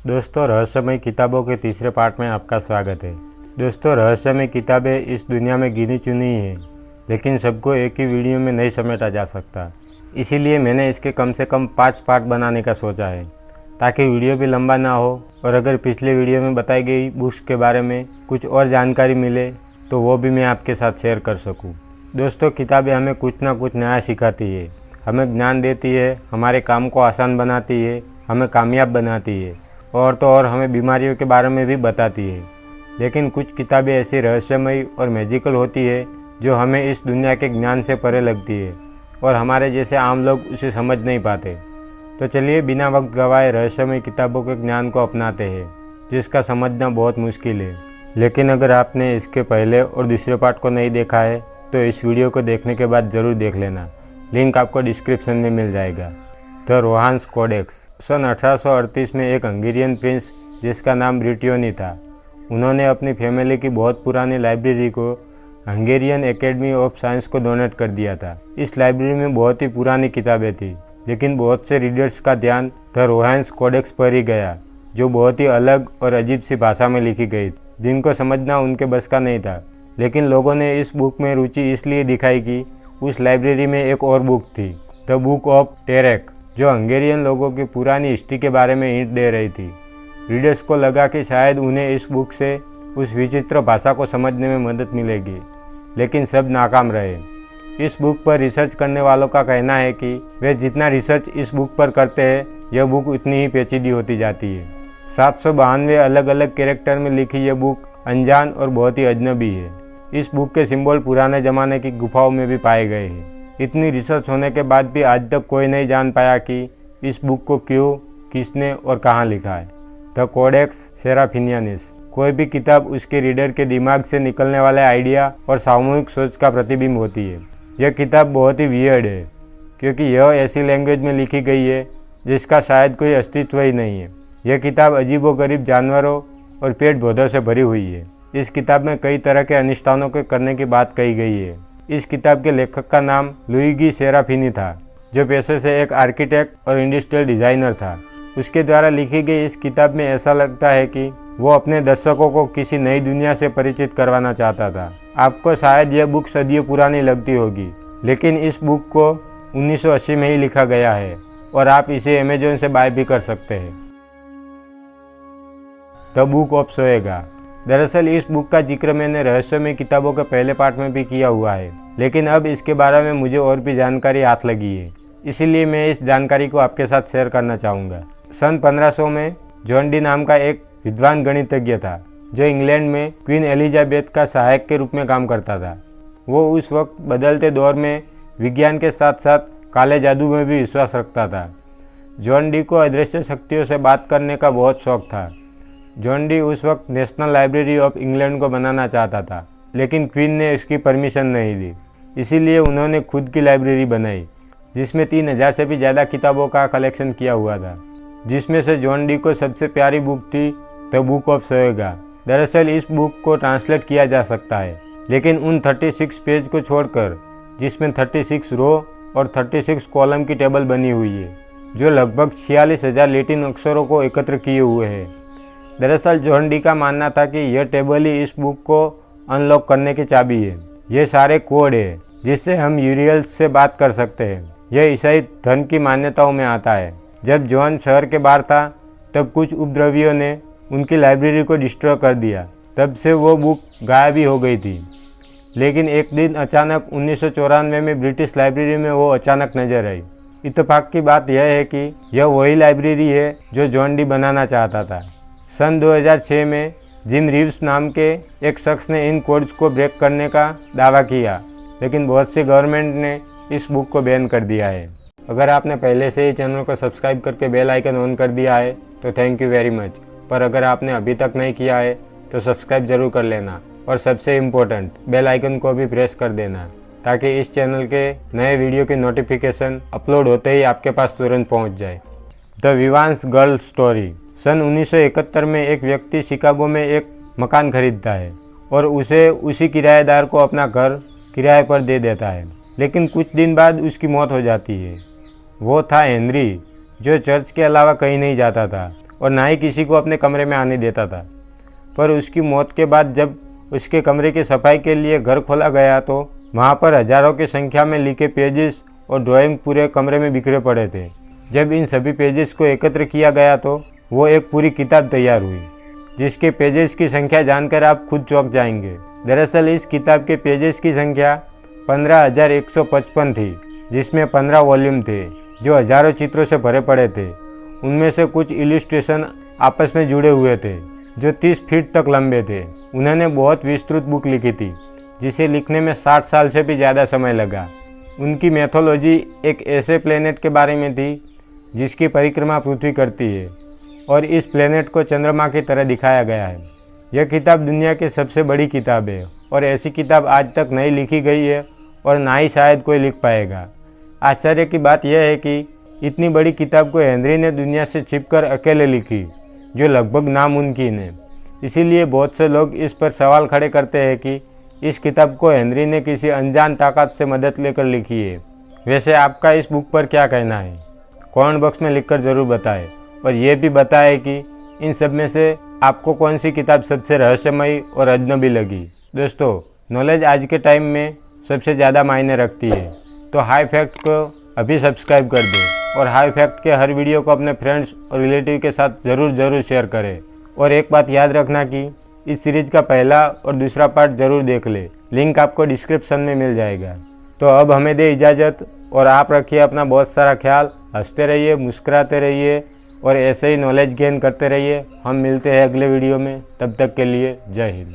दोस्तों, रहस्यमय किताबों के तीसरे पार्ट में आपका स्वागत है। दोस्तों, रहस्यमय किताबें इस दुनिया में गिनी चुनी हैं, लेकिन सबको एक ही वीडियो में नहीं समेटा जा सकता। इसीलिए मैंने इसके कम से कम 5 पार्ट बनाने का सोचा है, ताकि वीडियो भी लंबा ना हो और अगर पिछले वीडियो में बताई गई बुक्स के बारे में कुछ और जानकारी मिले तो वो भी मैं आपके साथ शेयर कर सकूँ। दोस्तों, किताबें हमें कुछ ना कुछ नया सिखाती है, हमें ज्ञान देती है, हमारे काम को आसान बनाती है, हमें कामयाब बनाती है और तो और हमें बीमारियों के बारे में भी बताती है। लेकिन कुछ किताबें ऐसी रहस्यमयी और मैजिकल होती है जो हमें इस दुनिया के ज्ञान से परे लगती है और हमारे जैसे आम लोग उसे समझ नहीं पाते। तो चलिए बिना वक्त गवाए रहस्यमय किताबों के ज्ञान को अपनाते हैं, जिसका समझना बहुत मुश्किल है। लेकिन अगर आपने इसके पहले और दूसरे पार्ट को नहीं देखा है तो इस वीडियो को देखने के बाद ज़रूर देख लेना। लिंक आपको डिस्क्रिप्शन में मिल जाएगा। The रोहान्स codex. सन 1838 में एक हंगेरियन प्रिंस जिसका नाम ब्रिटियोनी था, उन्होंने अपनी फैमिली की बहुत पुरानी लाइब्रेरी को हंगेरियन एकेडमी ऑफ साइंस को डोनेट कर दिया था। इस लाइब्रेरी में बहुत ही पुरानी किताबें थी, लेकिन बहुत से रीडर्स का ध्यान द रोहान्स कोडेक्स पर ही गया, जो बहुत ही अलग और अजीब सी भाषा में लिखी गई, जिनको समझना उनके बस का नहीं था। लेकिन लोगों ने इस बुक में रुचि इसलिए दिखाई कि उस लाइब्रेरी में एक और बुक थी, द बुक ऑफ टेरेक, जो हंगेरियन लोगों की पुरानी हिस्ट्री के बारे में हिंट दे रही थी। रीडर्स को लगा कि शायद उन्हें इस बुक से उस विचित्र भाषा को समझने में मदद मिलेगी, लेकिन सब नाकाम रहे। इस बुक पर रिसर्च करने वालों का कहना है कि वे जितना रिसर्च इस बुक पर करते हैं, यह बुक उतनी ही पेचीदी होती जाती है। 792 अलग अलग कैरेक्टर में लिखी यह बुक अनजान और बहुत ही अजनबी है। इस बुक के सिंबल पुराने ज़माने की गुफाओं में भी पाए गए हैं। इतनी रिसर्च होने के बाद भी आज तक कोई नहीं जान पाया कि इस बुक को क्यों, किसने और कहाँ लिखा है। The Codex Seraphinianus. कोई भी किताब उसके रीडर के दिमाग से निकलने वाले आइडिया और सामूहिक सोच का प्रतिबिंब होती है। यह किताब बहुत ही वियर्ड है, क्योंकि यह ऐसी लैंग्वेज में लिखी गई है जिसका शायद कोई अस्तित्व ही नहीं है। यह किताब अजीबोगरीब जानवरों और पेड़ पौधों से भरी हुई है। इस किताब में कई तरह के अनुष्ठानों के करने की बात कही गई है। इस किताब के लेखक का नाम लुइगी सेराफिनी था, जो पेशे से एक आर्किटेक्ट और इंडस्ट्रियल डिज़ाइनर था। उसके द्वारा लिखी गई इस किताब में ऐसा लगता है कि वो अपने दर्शकों को किसी नई दुनिया से परिचित करवाना चाहता था। आपको शायद यह बुक सदियों पुरानी लगती होगी, लेकिन इस बुक को 1980 में ही लिखा गया है और आप इसे अमेजोन से बाय भी कर सकते हैं। The Book of Soyga. दरअसल इस बुक का जिक्र मैंने रहस्यमय किताबों के पहले पार्ट में भी किया हुआ है, लेकिन अब इसके बारे में मुझे और भी जानकारी हाथ लगी है, इसीलिए मैं इस जानकारी को आपके साथ शेयर करना चाहूँगा। सन 1500 में जॉन डी नाम का एक विद्वान गणितज्ञ था, जो इंग्लैंड में क्वीन एलिजाबेथ का सहायक के रूप में काम करता था। वो उस वक्त बदलते दौर में विज्ञान के साथ साथ काले जादू में भी विश्वास रखता था। जॉन डी को अदृश्य शक्तियों से बात करने का बहुत शौक था। जॉन डी उस वक्त नेशनल लाइब्रेरी ऑफ इंग्लैंड को बनाना चाहता था, लेकिन क्वीन ने इसकी परमिशन नहीं दी। इसीलिए उन्होंने खुद की लाइब्रेरी बनाई, जिसमें 3000 से भी ज़्यादा किताबों का कलेक्शन किया हुआ था, जिसमें से जॉन डी को सबसे प्यारी बुक थी द बुक ऑफ सोएगा। दरअसल इस बुक को ट्रांसलेट किया जा सकता है, लेकिन उन 36 पेज को छोड़कर, जिसमें 36 रो और 36 कॉलम की टेबल बनी हुई है, जो लगभग 46,000 लैटिन अक्षरों को एकत्र किए हुए हैं। दरअसल जॉन डी का मानना था कि यह टेबल ही इस बुक को अनलॉक करने की चाबी है। ये सारे कोड है जिससे हम यूरियल्स से बात कर सकते हैं। यह ईसाई धर्म की मान्यताओं में आता है। जब जॉन शहर के बाहर था, तब कुछ उपद्रवियों ने उनकी लाइब्रेरी को डिस्ट्रॉय कर दिया। तब से वो बुक गायब ही हो गई थी। लेकिन एक दिन अचानक 1994 में ब्रिटिश लाइब्रेरी में वो अचानक नजर आई। इत्तेफाक की बात यह है कि यह वही लाइब्रेरी है जो जॉन डी बनाना चाहता था। सन 2006 में जिम रीव्स नाम के एक शख्स ने इन कोड्स को ब्रेक करने का दावा किया, लेकिन बहुत सी गवर्नमेंट ने इस बुक को बैन कर दिया है। अगर आपने पहले से ही चैनल को सब्सक्राइब करके बेल आइकन ऑन कर दिया है तो थैंक यू वेरी मच, पर अगर आपने अभी तक नहीं किया है तो सब्सक्राइब ज़रूर कर लेना और सबसे इम्पोर्टेंट बेल आइकन को भी प्रेस कर देना, ताकि इस चैनल के नए वीडियो की नोटिफिकेशन अपलोड होते ही आपके पास तुरंत पहुंच जाए। The Vivians girl story. सन 1971 में एक व्यक्ति शिकागो में एक मकान खरीदता है और उसे उसी किराएदार को अपना घर किराए पर दे देता है, लेकिन कुछ दिन बाद उसकी मौत हो जाती है। वो था हेनरी, जो चर्च के अलावा कहीं नहीं जाता था और ना ही किसी को अपने कमरे में आने देता था। पर उसकी मौत के बाद जब उसके कमरे की सफाई के लिए घर खोला गया तो वहाँ पर हजारों की संख्या में लिखे पेजेस और ड्राइंग पूरे कमरे में बिखरे पड़े थे। जब इन सभी पेजेस को एकत्र किया गया तो वो एक पूरी किताब तैयार हुई, जिसके पेजेस की संख्या जानकर आप खुद चौंक जाएंगे। दरअसल इस किताब के पेजेस की संख्या 15,155 थी, जिसमें 15 वॉल्यूम थे जो हजारों चित्रों से भरे पड़े थे। उनमें से कुछ इलस्ट्रेशन आपस में जुड़े हुए थे जो 30 फीट तक लंबे थे। उन्होंने बहुत विस्तृत बुक लिखी थी जिसे लिखने में 60 साल से भी ज़्यादा समय लगा। उनकी मैथोलॉजी एक ऐसे प्लेनेट के बारे में थी जिसकी परिक्रमा पृथ्वी करती है और इस प्लेनेट को चंद्रमा की तरह दिखाया गया है। यह किताब दुनिया की सबसे बड़ी किताब है और ऐसी किताब आज तक नहीं लिखी गई है और ना ही शायद कोई लिख पाएगा। आश्चर्य की बात यह है कि इतनी बड़ी किताब को हेनरी ने दुनिया से छिपकर अकेले लिखी, जो लगभग नामुमकिन है। इसीलिए बहुत से लोग इस पर सवाल खड़े करते हैं कि इस किताब को हेनरी ने किसी अनजान ताकत से मदद लेकर लिखी है। वैसे आपका इस बुक पर क्या कहना है? कमेंट बॉक्स में लिखकर ज़रूर बताएं और ये भी बताएं कि इन सब में से आपको कौन सी किताब सबसे रहस्यमयी और अजनबी लगी। दोस्तों, नॉलेज आज के टाइम में सबसे ज़्यादा मायने रखती है, तो हाई फैक्ट को अभी सब्सक्राइब कर दें और हाई फैक्ट के हर वीडियो को अपने फ्रेंड्स और रिलेटिव के साथ ज़रूर शेयर करें। और एक बात याद रखना कि इस सीरीज़ का पहला और दूसरा पार्ट ज़रूर देख ले, लिंक आपको डिस्क्रिप्शन में मिल जाएगा। तो अब हमें दे इजाज़त और आप रखिए अपना बहुत सारा ख्याल। हंसते रहिए, मुस्कुराते रहिए और ऐसे ही नॉलेज गेन करते रहिए। हम मिलते हैं अगले वीडियो में, तब तक के लिए जय हिंद।